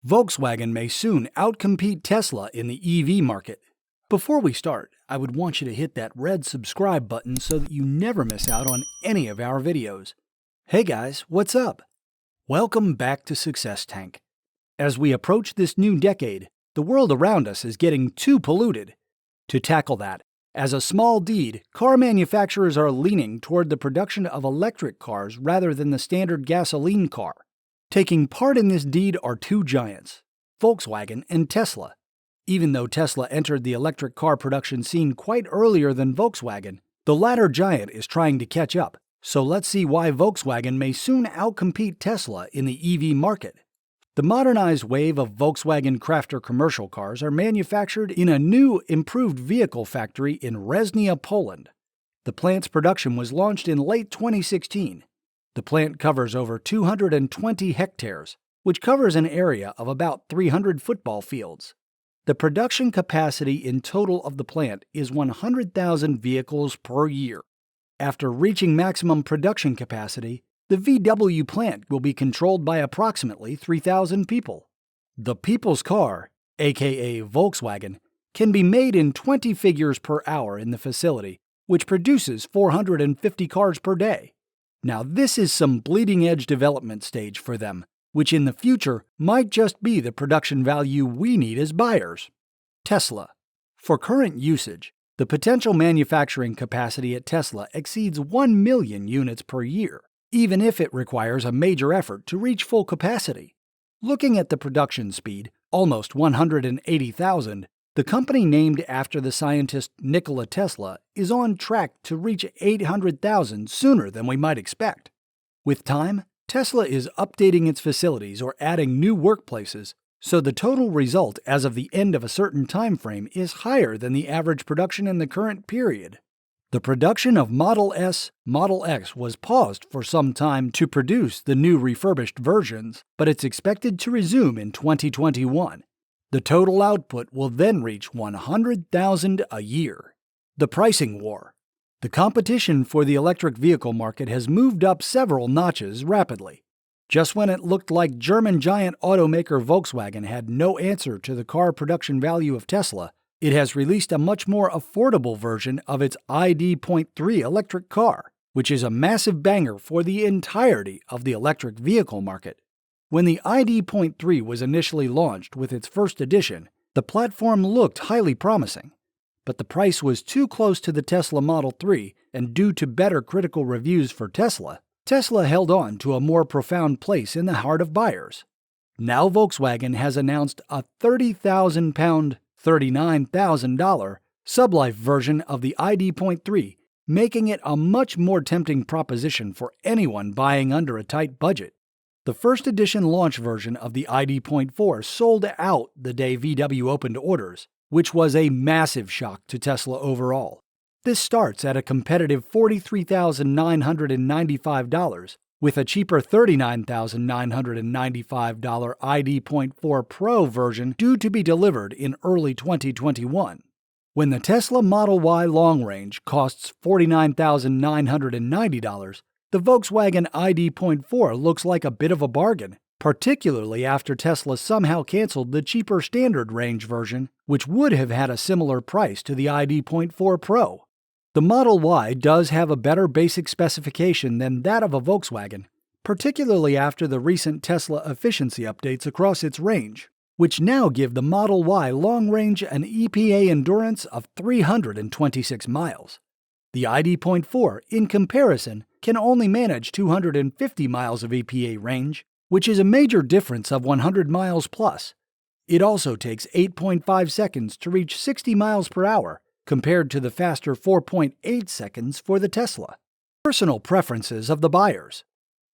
Volkswagen may soon outcompete Tesla in the EV market. Before we start, I would want you to hit that red subscribe button so that you never miss out on any of our videos. Hey guys, what's up? Welcome back to Success Tank. As we approach this new decade, the world around us is getting too polluted. To tackle that, as a small deed, car manufacturers are leaning toward the production of electric cars rather than the standard gasoline car. Taking part in this deed are two giants, Volkswagen and Tesla. Even though Tesla entered the electric car production scene quite earlier than Volkswagen, the latter giant is trying to catch up. So let's see why Volkswagen may soon outcompete Tesla in the EV market. The modernized wave of Volkswagen Crafter commercial cars are manufactured in a new, improved vehicle factory in Reznia, Poland. The plant's production was launched in late 2016. The plant covers over 220 hectares, which covers an area of about 300 football fields. The production capacity in total of the plant is 100,000 vehicles per year. After reaching maximum production capacity, the VW plant will be controlled by approximately 3,000 people. The people's car, aka Volkswagen, can be made in 20 figures per hour in the facility, which produces 450 cars per day. Now this is some bleeding-edge development stage for them, which in the future might just be the production value we need as buyers. Tesla. For current usage, the potential manufacturing capacity at Tesla exceeds 1 million units per year, even if it requires a major effort to reach full capacity. Looking at the production speed, almost 180,000, the company named after the scientist Nikola Tesla is on track to reach 800,000 sooner than we might expect. With time, Tesla is updating its facilities or adding new workplaces, so the total result as of the end of a certain time frame is higher than the average production in the current period. The production of Model S, Model X was paused for some time to produce the new refurbished versions, but it's expected to resume in 2021. The total output will then reach 100,000 a year. The pricing war. The competition for the electric vehicle market has moved up several notches rapidly. Just when it looked like German giant automaker Volkswagen had no answer to the car production value of Tesla, it has released a much more affordable version of its ID.3 electric car, which is a massive banger for the entirety of the electric vehicle market. When the ID.3 was initially launched with its first edition, the platform looked highly promising. But the price was too close to the Tesla Model 3, and due to better critical reviews for Tesla, Tesla held on to a more profound place in the heart of buyers. Now Volkswagen has announced a £30,000, $39,000 sublife version of the ID.3, making it a much more tempting proposition for anyone buying under a tight budget. The first edition launch version of the ID.4 sold out the day VW opened orders, which was a massive shock to Tesla overall. This starts at a competitive $43,995, with a cheaper $39,995 ID.4 Pro version due to be delivered in early 2021. When the Tesla Model Y Long Range costs $49,990, the Volkswagen ID.4 looks like a bit of a bargain, particularly after Tesla somehow canceled the cheaper standard range version, which would have had a similar price to the ID.4 Pro. The Model Y does have a better basic specification than that of a Volkswagen, particularly after the recent Tesla efficiency updates across its range, which now give the Model Y Long Range an EPA endurance of 326 miles. The ID.4, in comparison, can only manage 250 miles of EPA range, which is a major difference of 100 miles plus. It also takes 8.5 seconds to reach 60 miles per hour, compared to the faster 4.8 seconds for the Tesla. Personal preferences of the buyers.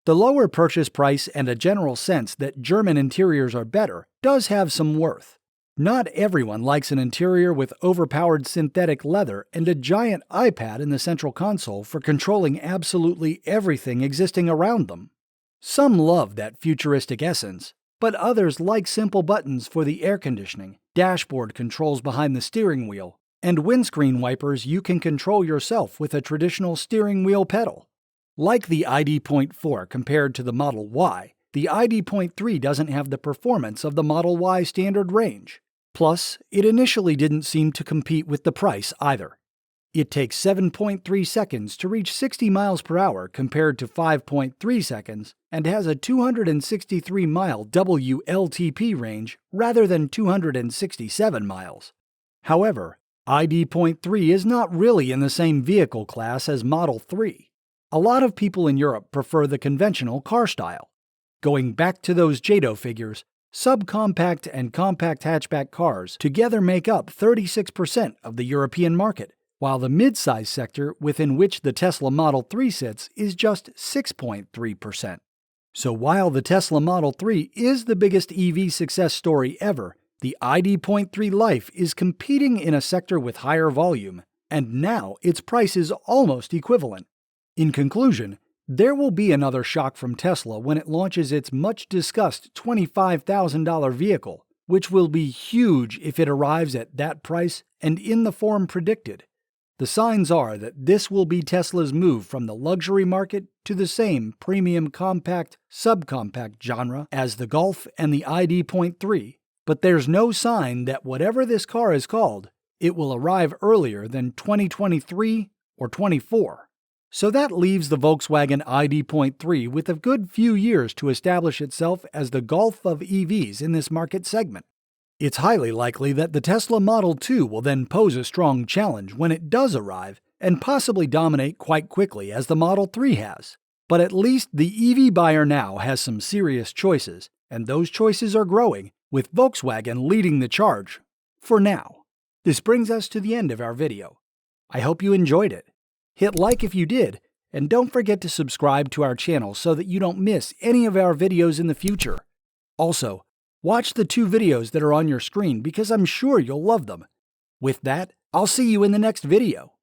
The lower purchase price and a general sense that German interiors are better does have some worth. Not everyone likes an interior with overpowered synthetic leather and a giant iPad in the central console for controlling absolutely everything existing around them. Some love that futuristic essence, but others like simple buttons for the air conditioning, dashboard controls behind the steering wheel, and windscreen wipers you can control yourself with a traditional steering wheel pedal. Like the ID.4 compared to the Model Y, the ID.3 doesn't have the performance of the Model Y standard range. Plus, it initially didn't seem to compete with the price either. It takes 7.3 seconds to reach 60 miles per hour compared to 5.3 seconds and has a 263-mile WLTP range rather than 267 miles. However, ID.3 is not really in the same vehicle class as Model 3. A lot of people in Europe prefer the conventional car style. Going back to those JATO figures, subcompact and compact hatchback cars together make up 36% of the European market, while the midsize sector within which the Tesla Model 3 sits is just 6.3%. So while the Tesla Model 3 is the biggest EV success story ever, the ID.3 Life is competing in a sector with higher volume, and now its price is almost equivalent. In conclusion, there will be another shock from Tesla when it launches its much-discussed $25,000 vehicle, which will be huge if it arrives at that price and in the form predicted. The signs are that this will be Tesla's move from the luxury market to the same premium compact, subcompact genre as the Golf and the ID.3, but there's no sign that whatever this car is called, it will arrive earlier than 2023 or 24. So that leaves the Volkswagen ID.3 with a good few years to establish itself as the Golf of EVs in this market segment. It's highly likely that the Tesla Model 2 will then pose a strong challenge when it does arrive and possibly dominate quite quickly as the Model 3 has. But at least the EV buyer now has some serious choices, and those choices are growing, with Volkswagen leading the charge. For now. This brings us to the end of our video. I hope you enjoyed it. Hit like if you did, and don't forget to subscribe to our channel so that you don't miss any of our videos in the future. Also, watch the 2 videos that are on your screen because I'm sure you'll love them. With that, I'll see you in the next video.